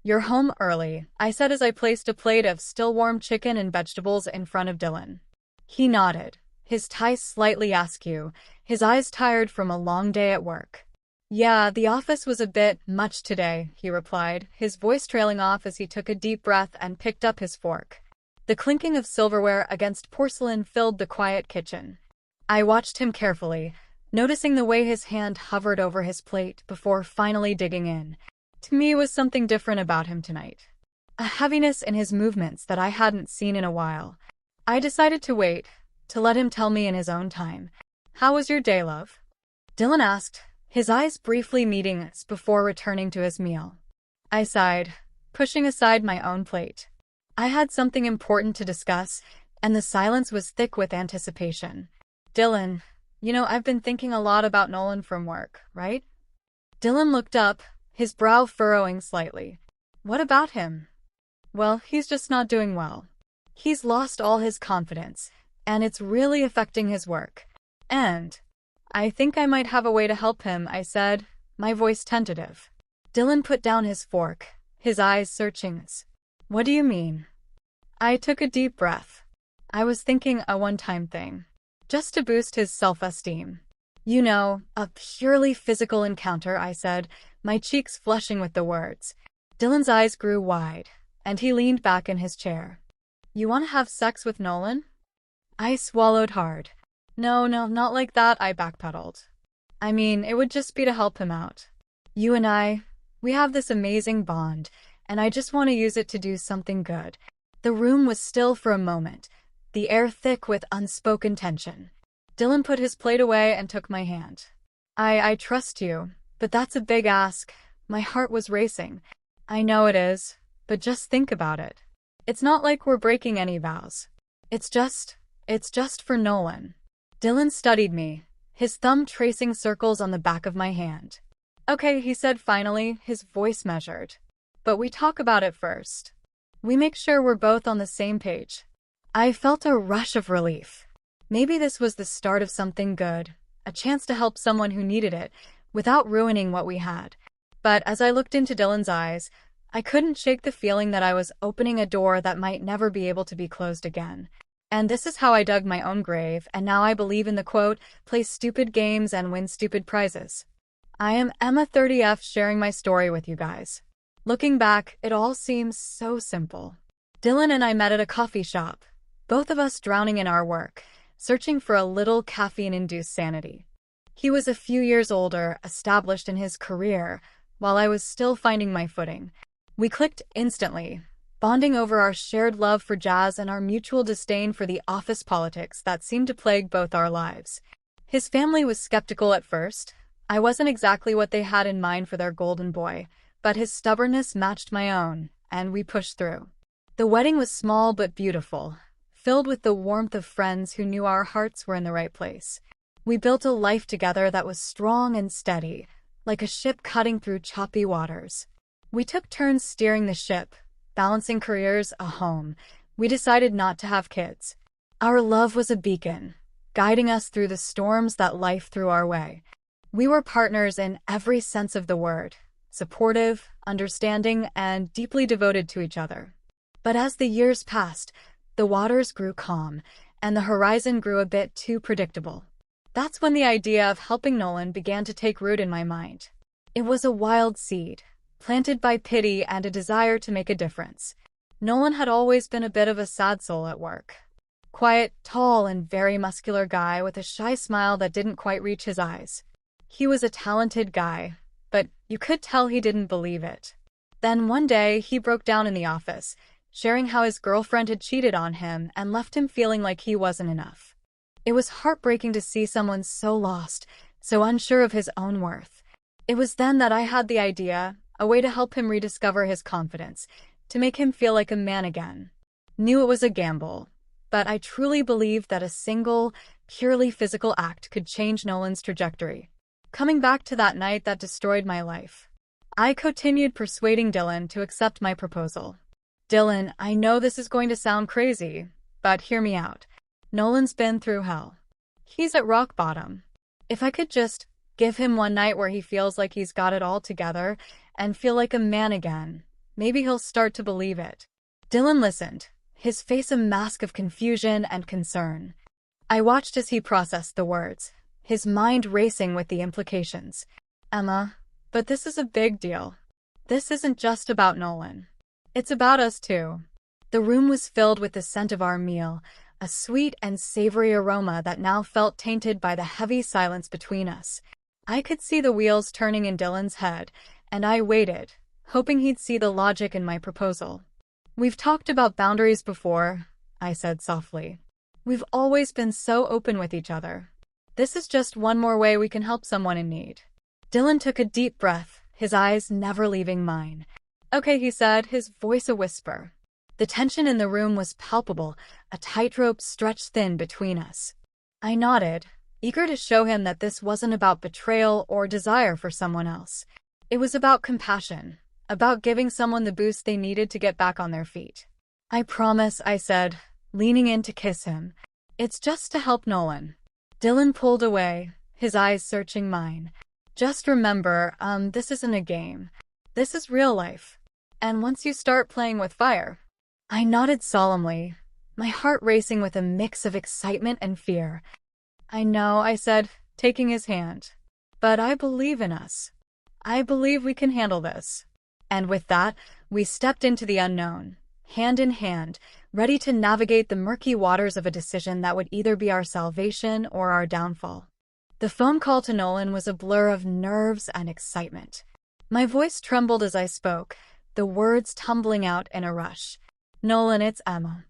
"You're home early," I said as I placed a plate of still-warm chicken and vegetables in front of Dylan. He nodded, his tie slightly askew, his eyes tired from a long day at work. "Yeah, the office was a bit much today," he replied, his voice trailing off as he took a deep breath and picked up his fork. The clinking of silverware against porcelain filled the quiet kitchen. I watched him carefully, noticing the way his hand hovered over his plate before finally digging in. To me, was something different about him tonight. A heaviness in his movements that I hadn't seen in a while. I decided to wait, to let him tell me in his own time. "How was your day, love?" Dylan asked, his eyes briefly meeting us before returning to his meal. I sighed, pushing aside my own plate. I had something important to discuss, and the silence was thick with anticipation. "Dylan, I've been thinking a lot about Nolan from work, right?" Dylan looked up, his brow furrowing slightly. "What about him?" "Well, he's just not doing well. He's lost all his confidence, and it's really affecting his work. And I think I might have a way to help him," I said, my voice tentative. Dylan put down his fork, his eyes searching us. "What do you mean?" I took a deep breath. I was thinking a one-time thing, just to boost his self-esteem. A purely physical encounter," I said, my cheeks flushing with the words. Dylan's eyes grew wide, and he leaned back in his chair. "You want to have sex with Nolan?" I swallowed hard. No, not like that," I backpedaled. "I mean, it would just be to help him out. You and we have this amazing bond, and I just want to use it to do something good." The room was still for a moment, the air thick with unspoken tension. Dylan put his plate away and took my hand. I trust you, but that's a big ask." My heart was racing. "I know it is, but just think about it. It's not like we're breaking any vows. It's just for Nolan." Dylan studied me, his thumb tracing circles on the back of my hand. "Okay," he said finally, his voice measured. "But we talk about it first. We make sure we're both on the same page." I felt a rush of relief. Maybe this was the start of something good, a chance to help someone who needed it, without ruining what we had. But as I looked into Dylan's eyes, I couldn't shake the feeling that I was opening a door that might never be able to be closed again. And this is how I dug my own grave, and now I believe in the quote, "Play stupid games and win stupid prizes." I am Emma 30F sharing my story with you guys. Looking back, it all seems so simple. Dylan and I met at a coffee shop, both of us drowning in our work, searching for a little caffeine-induced sanity. He was a few years older, established in his career, while I was still finding my footing. We clicked instantly, bonding over our shared love for jazz and our mutual disdain for the office politics that seemed to plague both our lives. His family was skeptical at first. I wasn't exactly what they had in mind for their golden boy, but his stubbornness matched my own, and we pushed through. The wedding was small but beautiful, filled with the warmth of friends who knew our hearts were in the right place. We built a life together that was strong and steady, like a ship cutting through choppy waters. We took turns steering the ship, balancing careers, a home. We decided not to have kids. Our love was a beacon, guiding us through the storms that life threw our way. We were partners in every sense of the word, supportive, understanding, and deeply devoted to each other. But as the years passed, the waters grew calm, and the horizon grew a bit too predictable. That's when the idea of helping Nolan began to take root in my mind. It was a wild seed, planted by pity and a desire to make a difference. Nolan had always been a bit of a sad soul at work. Quiet, tall, and very muscular guy with a shy smile that didn't quite reach his eyes. He was a talented guy, but you could tell he didn't believe it. Then one day, he broke down in the office, sharing how his girlfriend had cheated on him and left him feeling like he wasn't enough. It was heartbreaking to see someone so lost, so unsure of his own worth. It was then that I had the idea, a way to help him rediscover his confidence, to make him feel like a man again. Knew it was a gamble, but I truly believed that a single, purely physical act could change Nolan's trajectory. Coming back to that night that destroyed my life, I continued persuading Dylan to accept my proposal. "Dylan, I know this is going to sound crazy, but hear me out. Nolan's been through hell. He's at rock bottom. If I could just give him one night where he feels like he's got it all together and feel like a man again, maybe he'll start to believe it. Dylan listened, his face a mask of confusion and concern. I watched as he processed the words, his mind racing with the implications. Emma, but this is a big deal. This isn't just about Nolan. It's about us too. The room was filled with the scent of our meal, a sweet and savory aroma that now felt tainted by the heavy silence between us. I could see the wheels turning in Dylan's head, and I waited, hoping he'd see the logic in my proposal. We've talked about boundaries before, I said softly. We've always been so open with each other. This is just one more way we can help someone in need. Dylan took a deep breath, his eyes never leaving mine. Okay, he said, his voice a whisper. The tension in the room was palpable, a tightrope stretched thin between us. I nodded, eager to show him that this wasn't about betrayal or desire for someone else. It was about compassion, about giving someone the boost they needed to get back on their feet. I promise, I said, leaning in to kiss him. It's just to help Nolan. Dylan pulled away, his eyes searching mine. Just remember, this isn't a game. This is real life. And once you start playing with fire... I nodded solemnly, my heart racing with a mix of excitement and fear. I know, I said, taking his hand. But I believe in us. I believe we can handle this. And with that, we stepped into the unknown, hand in hand, ready to navigate the murky waters of a decision that would either be our salvation or our downfall. The phone call to Nolan was a blur of nerves and excitement. My voice trembled as I spoke, the words tumbling out in a rush. Nolan, it's Emma.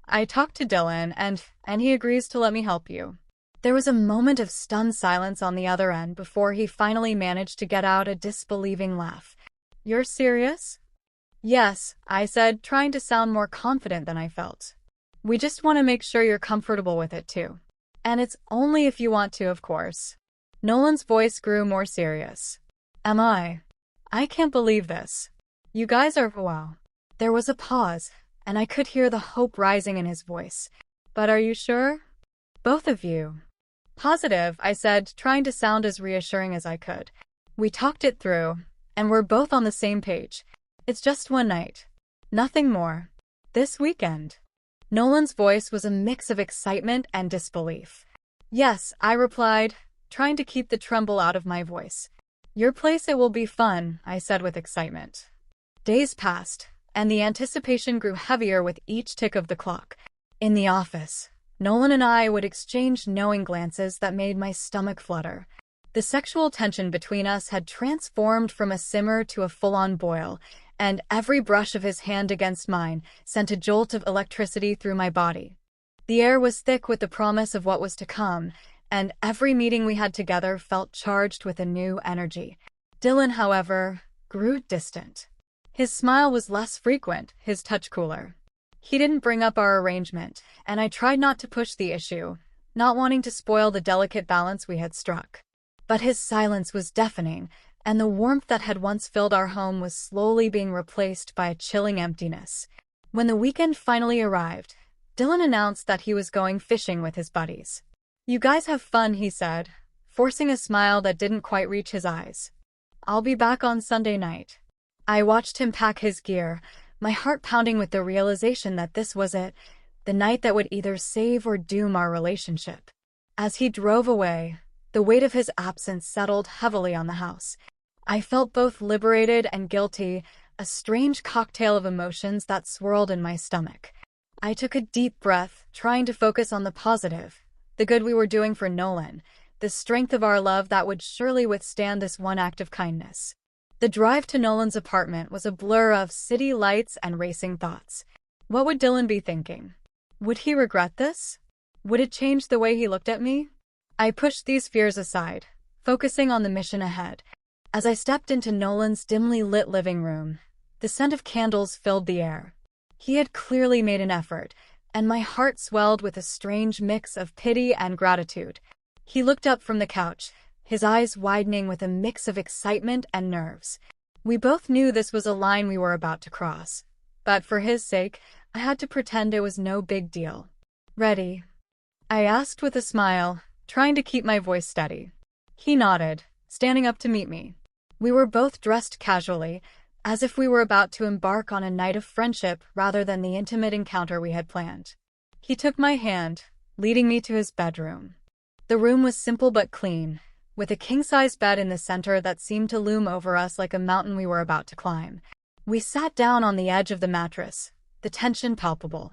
I talked to Dylan, and he agrees to let me help you. There was a moment of stunned silence on the other end before he finally managed to get out a disbelieving laugh. You're serious? Yes, I said, trying to sound more confident than I felt. We just want to make sure you're comfortable with it too. And it's only if you want to, of course. Nolan's voice grew more serious. Am I can't believe this. You guys are wow. There was a pause, and I could hear the hope rising in his voice. But are you sure? Both of you. Positive, I said, trying to sound as reassuring as I could. We talked it through, and we're both on the same page. It's just one night. Nothing more. This weekend. Nolan's voice was a mix of excitement and disbelief. Yes, I replied, trying to keep the tremble out of my voice. Your place, it will be fun, I said with excitement. Days passed, and the anticipation grew heavier with each tick of the clock. In the office, Nolan and I would exchange knowing glances that made my stomach flutter. The sexual tension between us had transformed from a simmer to a full-on boil, and every brush of his hand against mine sent a jolt of electricity through my body. The air was thick with the promise of what was to come, and every meeting we had together felt charged with a new energy. Dylan, however, grew distant. His smile was less frequent, his touch cooler. He didn't bring up our arrangement, and I tried not to push the issue, not wanting to spoil the delicate balance we had struck. But his silence was deafening, and the warmth that had once filled our home was slowly being replaced by a chilling emptiness. When the weekend finally arrived, Dylan announced that he was going fishing with his buddies. You guys have fun, he said, forcing a smile that didn't quite reach his eyes. I'll be back on Sunday night. I watched him pack his gear, my heart pounding with the realization that this was it, the night that would either save or doom our relationship. As he drove away, the weight of his absence settled heavily on the house. I felt both liberated and guilty, a strange cocktail of emotions that swirled in my stomach. I took a deep breath, trying to focus on the positive, the good we were doing for Nolan, the strength of our love that would surely withstand this one act of kindness. The drive to Nolan's apartment was a blur of city lights and racing thoughts. What would Dylan be thinking? Would he regret this? Would it change the way he looked at me? I pushed these fears aside, focusing on the mission ahead. As I stepped into Nolan's dimly lit living room, the scent of candles filled the air. He had clearly made an effort, and my heart swelled with a strange mix of pity and gratitude. He looked up from the couch, his eyes widening with a mix of excitement and nerves. We both knew this was a line we were about to cross, but for his sake, I had to pretend it was no big deal. Ready? I asked with a smile, trying to keep my voice steady. He nodded, standing up to meet me. We were both dressed casually, as if we were about to embark on a night of friendship rather than the intimate encounter we had planned. He took my hand, leading me to his bedroom. The room was simple but clean, with a king-size bed in the center that seemed to loom over us like a mountain we were about to climb. We sat down on the edge of the mattress, the tension palpable.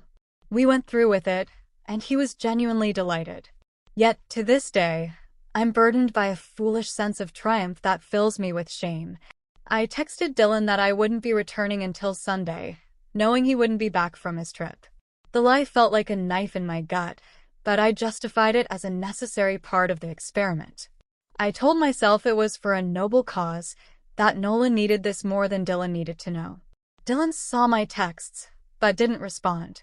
We went through with it, and he was genuinely delighted. Yet, to this day, I'm burdened by a foolish sense of triumph that fills me with shame. I texted Dylan that I wouldn't be returning until Sunday, knowing he wouldn't be back from his trip. The lie felt like a knife in my gut, but I justified it as a necessary part of the experiment. I told myself it was for a noble cause, that Nolan needed this more than Dylan needed to know. Dylan saw my texts, but didn't respond.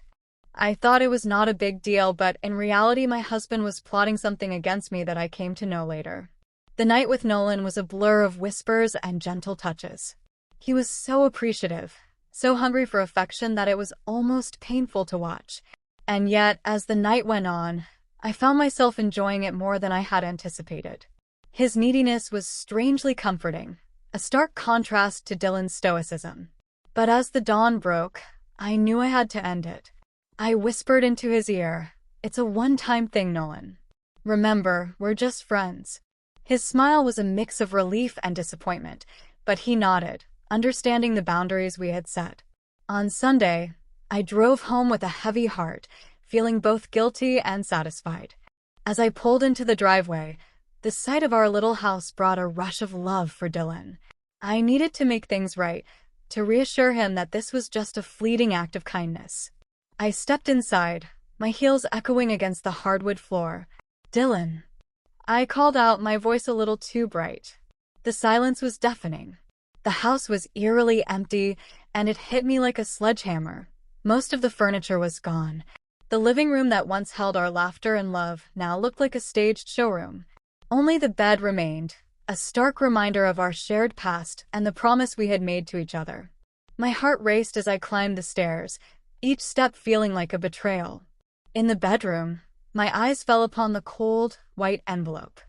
I thought it was not a big deal, but in reality my husband was plotting something against me that I came to know later. The night with Nolan was a blur of whispers and gentle touches. He was so appreciative, so hungry for affection that it was almost painful to watch. And yet, as the night went on, I found myself enjoying it more than I had anticipated. His neediness was strangely comforting, a stark contrast to Dylan's stoicism. But as the dawn broke, I knew I had to end it. I whispered into his ear, "It's a one-time thing, Nolan. Remember, we're just friends." His smile was a mix of relief and disappointment, but he nodded, understanding the boundaries we had set. On Sunday, I drove home with a heavy heart, feeling both guilty and satisfied. As I pulled into the driveway, the sight of our little house brought a rush of love for Dylan. I needed to make things right, to reassure him that this was just a fleeting act of kindness. I stepped inside, my heels echoing against the hardwood floor. "Dylan." I called out, my voice a little too bright. The silence was deafening. The house was eerily empty, and it hit me like a sledgehammer. Most of the furniture was gone. The living room that once held our laughter and love now looked like a staged showroom. Only the bed remained, a stark reminder of our shared past and the promise we had made to each other. My heart raced as I climbed the stairs, each step feeling like a betrayal. In the bedroom, my eyes fell upon the cold, white envelope.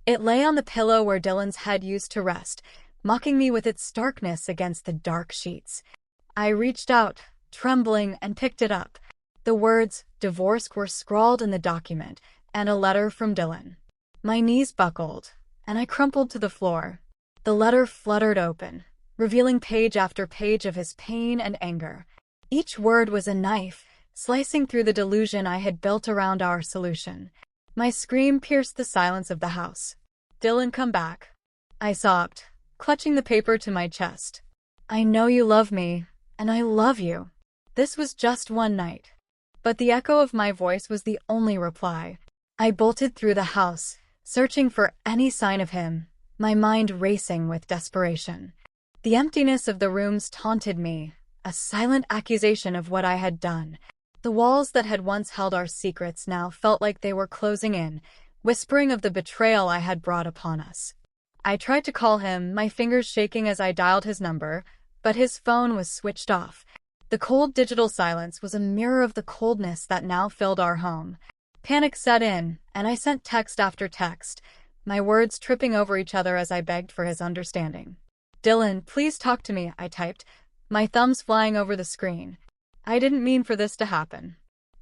It lay on the pillow where Dylan's head used to rest, mocking me with its starkness against the dark sheets. I reached out, trembling, and picked it up. The words, "divorce," were scrawled in the document, and a letter from Dylan. My knees buckled, and I crumpled to the floor. The letter fluttered open, revealing page after page of his pain and anger. Each word was a knife, slicing through the delusion I had built around our solution. My scream pierced the silence of the house. "Dylan, come back." I sobbed, clutching the paper to my chest. "I know you love me, and I love you." This was just one night. But the echo of my voice was the only reply. I bolted through the house, searching for any sign of him, my mind racing with desperation. The emptiness of the rooms taunted me, a silent accusation of what I had done. The walls that had once held our secrets now felt like they were closing in, whispering of the betrayal I had brought upon us. I tried to call him, my fingers shaking as I dialed his number, but his phone was switched off. The cold digital silence was a mirror of the coldness that now filled our home. Panic set in, and I sent text after text, my words tripping over each other as I begged for his understanding. "Dylan, please talk to me," I typed, my thumbs flying over the screen. I didn't mean for this to happen.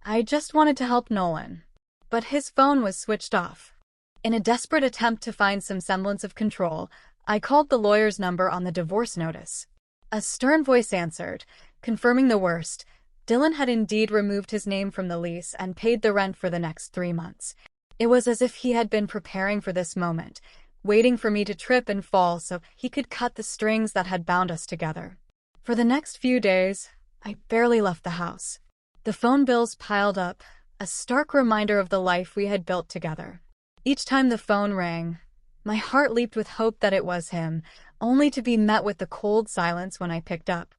I just wanted to help Nolan. But his phone was switched off. In a desperate attempt to find some semblance of control, I called the lawyer's number on the divorce notice. A stern voice answered, confirming the worst. Dylan had indeed removed his name from the lease and paid the rent for the next 3 months. It was as if he had been preparing for this moment, waiting for me to trip and fall so he could cut the strings that had bound us together. For the next few days, I barely left the house. The phone bills piled up, a stark reminder of the life we had built together. Each time the phone rang, my heart leaped with hope that it was him, only to be met with the cold silence when I picked up.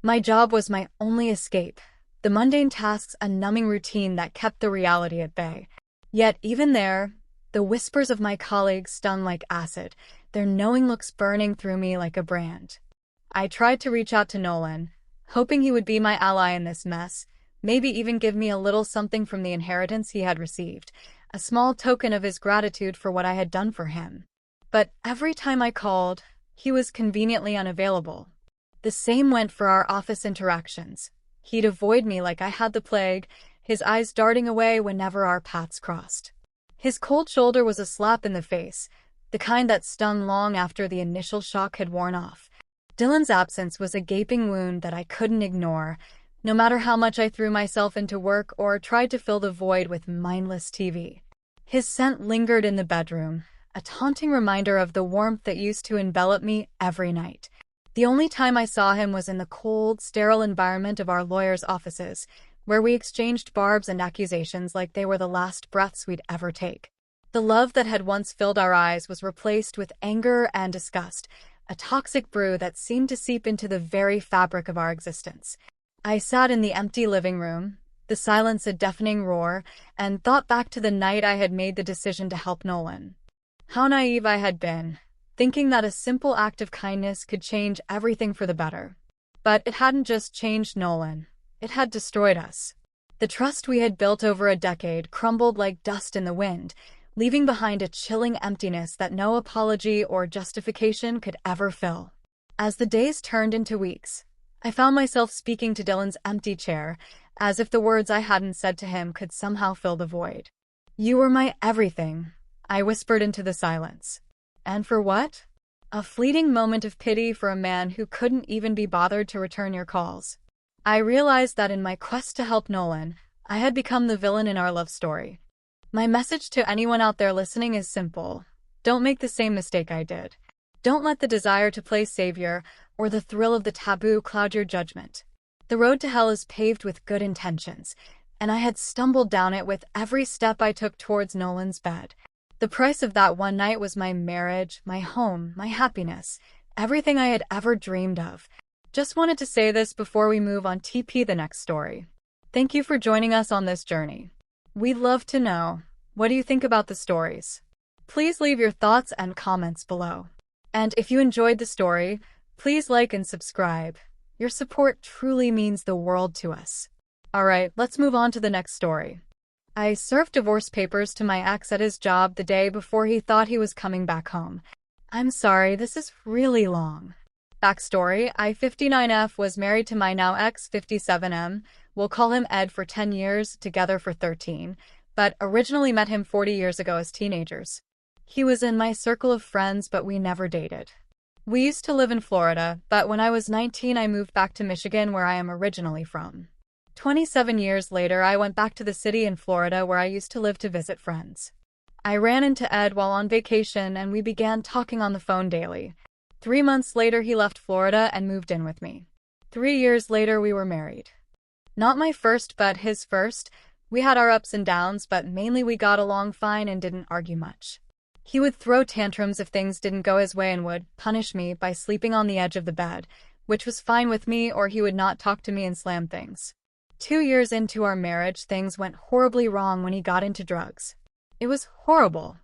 My job was my only escape, the mundane tasks a numbing routine that kept the reality at bay. Yet even there, the whispers of my colleagues stung like acid, their knowing looks burning through me like a brand. I tried to reach out to Nolan, hoping he would be my ally in this mess, maybe even give me a little something from the inheritance he had received, a small token of his gratitude for what I had done for him. But every time I called, he was conveniently unavailable. The same went for our office interactions. He'd avoid me like I had the plague, his eyes darting away whenever our paths crossed. His cold shoulder was a slap in the face, the kind that stung long after the initial shock had worn off. Dylan's absence was a gaping wound that I couldn't ignore, no matter how much I threw myself into work or tried to fill the void with mindless TV. His scent lingered in the bedroom, a taunting reminder of the warmth that used to envelop me every night. The only time I saw him was in the cold, sterile environment of our lawyers' offices, where we exchanged barbs and accusations like they were the last breaths we'd ever take. The love that had once filled our eyes was replaced with anger and disgust, a toxic brew that seemed to seep into the very fabric of our existence. I sat in the empty living room, the silence a deafening roar, and thought back to the night I had made the decision to help Nolan. How naive I had been, thinking that a simple act of kindness could change everything for the better. But it hadn't just changed Nolan, it had destroyed us. The trust we had built over a decade crumbled like dust in the wind, leaving behind a chilling emptiness that no apology or justification could ever fill. As the days turned into weeks, I found myself speaking to Dylan's empty chair, as if the words I hadn't said to him could somehow fill the void. "You were my everything," I whispered into the silence. "And for what?" "A fleeting moment of pity for a man who couldn't even be bothered to return your calls." I realized that in my quest to help Nolan, I had become the villain in our love story. My message to anyone out there listening is simple. Don't make the same mistake I did. Don't let the desire to play savior or the thrill of the taboo cloud your judgment. The road to hell is paved with good intentions, and I had stumbled down it with every step I took towards Nolan's bed. The price of that one night was my marriage, my home, my happiness, everything I had ever dreamed of. Just wanted to say this before we move on to the next story. Thank you for joining us on this journey. We'd love to know, what do you think about the stories? Please leave your thoughts and comments below. And if you enjoyed the story, please like and subscribe. Your support truly means the world to us. Alright, let's move on to the next story. I served divorce papers to my ex at his job the day before he thought he was coming back home. I'm sorry, this is really long. Backstory, I-59F was married to my now ex 57M. We'll call him Ed for 10 years, together for 13, but originally met him 40 years ago as teenagers. He was in my circle of friends, but we never dated. We used to live in Florida, but when I was 19 I moved back to Michigan where I am originally from. 27 years later I went back to the city in Florida where I used to live to visit friends. I ran into Ed while on vacation and we began talking on the phone daily. 3 months later he left Florida and moved in with me. 3 years later we were married. Not my first, but his first. We had our ups and downs, but mainly we got along fine and didn't argue much. He would throw tantrums if things didn't go his way and would punish me by sleeping on the edge of the bed, which was fine with me, or he would not talk to me and slam things. 2 years into our marriage, things went horribly wrong when he got into drugs. It was horrible.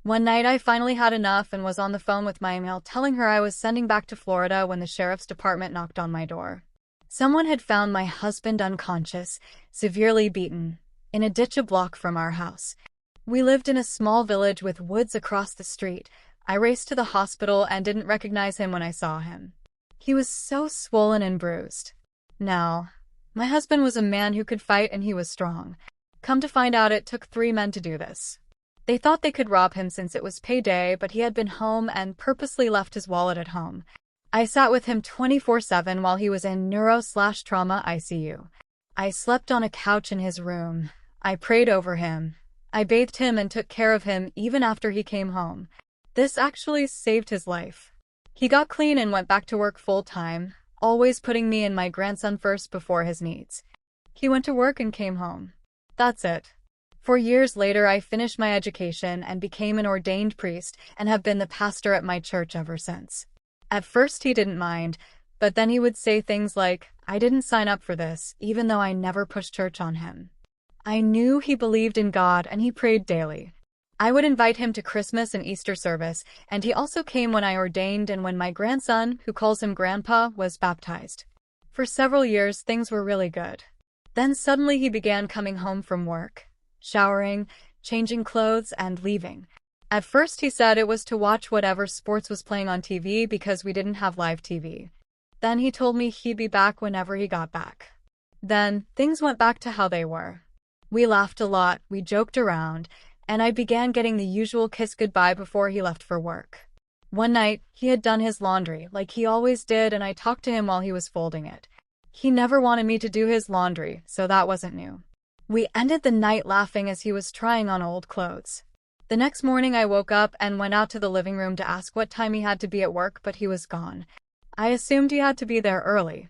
One night I finally had enough and was on the phone with my email telling her I was sending back to Florida when the sheriff's department knocked on my door. Someone had found my husband unconscious, severely beaten, in a ditch a block from our house. We lived in a small village with woods across the street. I raced to the hospital and didn't recognize him when I saw him. He was so swollen and bruised. Now, my husband was a man who could fight and he was strong. Come to find out, it took 3 men to do this. They thought they could rob him since it was payday, but he had been home and purposely left his wallet at home. I sat with him 24/7 while he was in neuro/trauma ICU. I slept on a couch in his room. I prayed over him. I bathed him and took care of him even after he came home. This actually saved his life. He got clean and went back to work full-time, always putting me and my grandson first before his needs. He went to work and came home. That's it. 4 years later, I finished my education and became an ordained priest and have been the pastor at my church ever since. At first he didn't mind, but then he would say things like, I didn't sign up for this, even though I never pushed church on him. I knew he believed in God and he prayed daily. I would invite him to Christmas and Easter service, and he also came when I ordained and when my grandson, who calls him Grandpa, was baptized. For several years, things were really good. Then suddenly he began coming home from work, showering, changing clothes, and leaving. At first he said it was to watch whatever sports was playing on TV because we didn't have live TV. Then he told me he'd be back whenever he got back. Then, things went back to how they were. We laughed a lot, we joked around, and I began getting the usual kiss goodbye before he left for work. One night, he had done his laundry, like he always did, and I talked to him while he was folding it. He never wanted me to do his laundry, so that wasn't new. We ended the night laughing as he was trying on old clothes. The next morning I woke up and went out to the living room to ask what time he had to be at work, but he was gone. I assumed he had to be there early.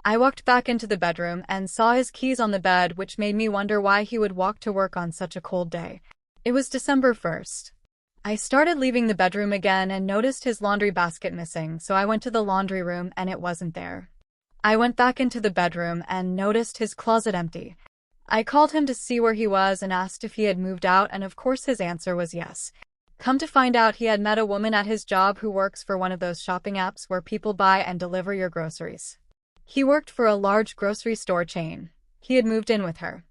I walked back into the bedroom and saw his keys on the bed, which made me wonder why he would walk to work on such a cold day. It was December 1st. I started leaving the bedroom again and noticed his laundry basket missing, so I went to the laundry room and it wasn't there. I went back into the bedroom and noticed his closet empty. I called him to see where he was and asked if he had moved out, and of course his answer was yes. Come to find out, he had met a woman at his job who works for one of those shopping apps where people buy and deliver your groceries. He worked for a large grocery store chain. He had moved in with her.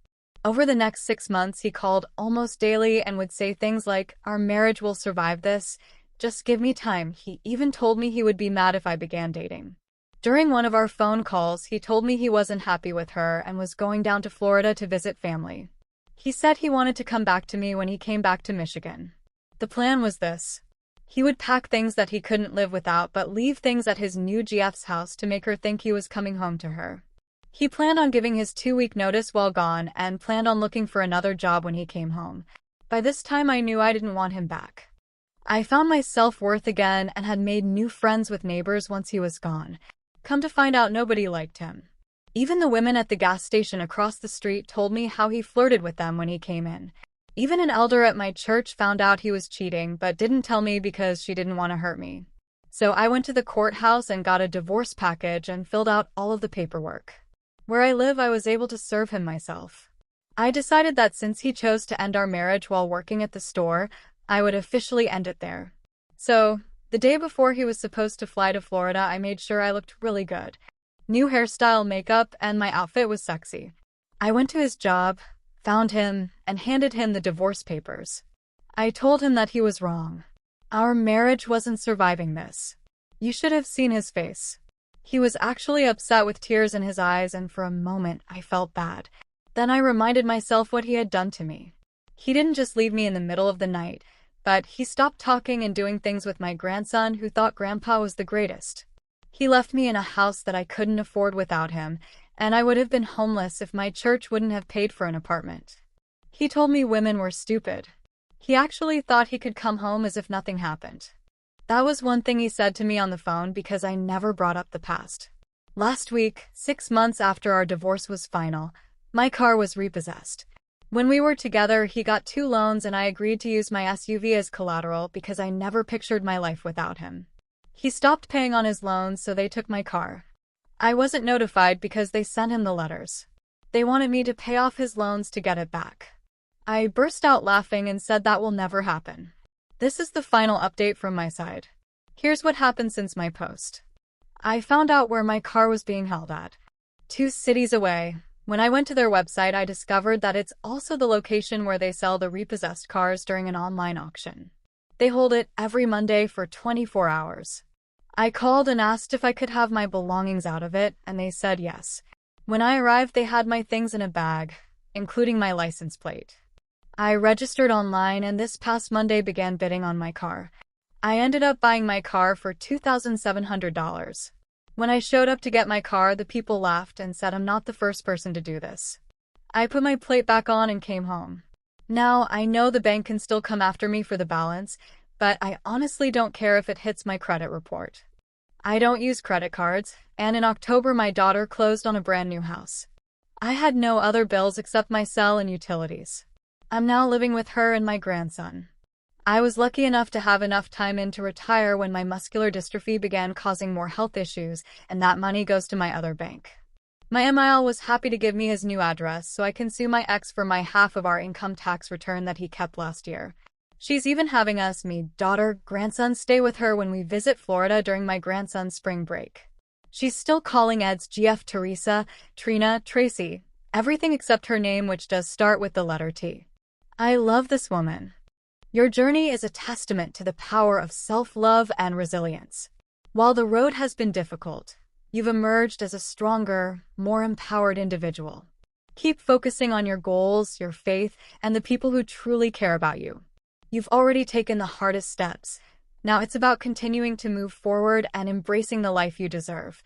Over the next 6 months, he called almost daily and would say things like, "Our marriage will survive this. Just give me time." He even told me he would be mad if I began dating. During one of our phone calls, he told me he wasn't happy with her and was going down to Florida to visit family. He said he wanted to come back to me when he came back to Michigan. The plan was this. He would pack things that he couldn't live without but leave things at his new GF's house to make her think he was coming home to her. He planned on giving his 2-week notice while gone and planned on looking for another job when he came home. By this time I knew I didn't want him back. I found my self-worth again and had made new friends with neighbors once he was gone. Come to find out, nobody liked him. Even the women at the gas station across the street told me how he flirted with them when he came in. Even an elder at my church found out he was cheating but didn't tell me because she didn't want to hurt me. So I went to the courthouse and got a divorce package and filled out all of the paperwork. Where I live, I was able to serve him myself. I decided that since he chose to end our marriage while working at the store, I would officially end it there. So, the day before he was supposed to fly to Florida, I made sure I looked really good. New hairstyle, makeup, and my outfit was sexy. I went to his job, found him, and handed him the divorce papers. I told him that he was wrong. Our marriage wasn't surviving this. You should have seen his face. He was actually upset with tears in his eyes, and for a moment I felt bad. Then I reminded myself what he had done to me. He didn't just leave me in the middle of the night, but he stopped talking and doing things with my grandson who thought Grandpa was the greatest. He left me in a house that I couldn't afford without him, and I would have been homeless if my church wouldn't have paid for an apartment. He told me women were stupid. He actually thought he could come home as if nothing happened. That was one thing he said to me on the phone because I never brought up the past. Last week, 6 months after our divorce was final, my car was repossessed. When we were together, he got 2 loans and I agreed to use my SUV as collateral because I never pictured my life without him. He stopped paying on his loans, so they took my car. I wasn't notified because they sent him the letters. They wanted me to pay off his loans to get it back. I burst out laughing and said that will never happen. This is the final update from my side. Here's what happened since my post. I found out where my car was being held at. 2 cities away. When I went to their website, I discovered that it's also the location where they sell the repossessed cars during an online auction. They hold it every Monday for 24 hours. I called and asked if I could have my belongings out of it, and they said yes. When I arrived, they had my things in a bag, including my license plate. I registered online and this past Monday began bidding on my car. I ended up buying my car for $2,700. When I showed up to get my car, the people laughed and said I'm not the first person to do this. I put my plate back on and came home. Now, I know the bank can still come after me for the balance, but I honestly don't care if it hits my credit report. I don't use credit cards, and in October my daughter closed on a brand new house. I had no other bills except my cell and utilities. I'm now living with her and my grandson. I was lucky enough to have enough time in to retire when my muscular dystrophy began causing more health issues, and that money goes to my other bank. My MIL was happy to give me his new address so I can sue my ex for my half of our income tax return that he kept last year. She's even having us, me, daughter, grandson, stay with her when we visit Florida during my grandson's spring break. She's still calling Ed's GF Teresa, Trina, Tracy, everything except her name, which does start with the letter T. I love this woman. Your journey is a testament to the power of self-love and resilience. While the road has been difficult, You've emerged as a stronger, more empowered individual. Keep focusing on your goals, your faith, and the people who truly care about you. You've already taken the hardest steps. Now it's about continuing to move forward and embracing the life you deserve.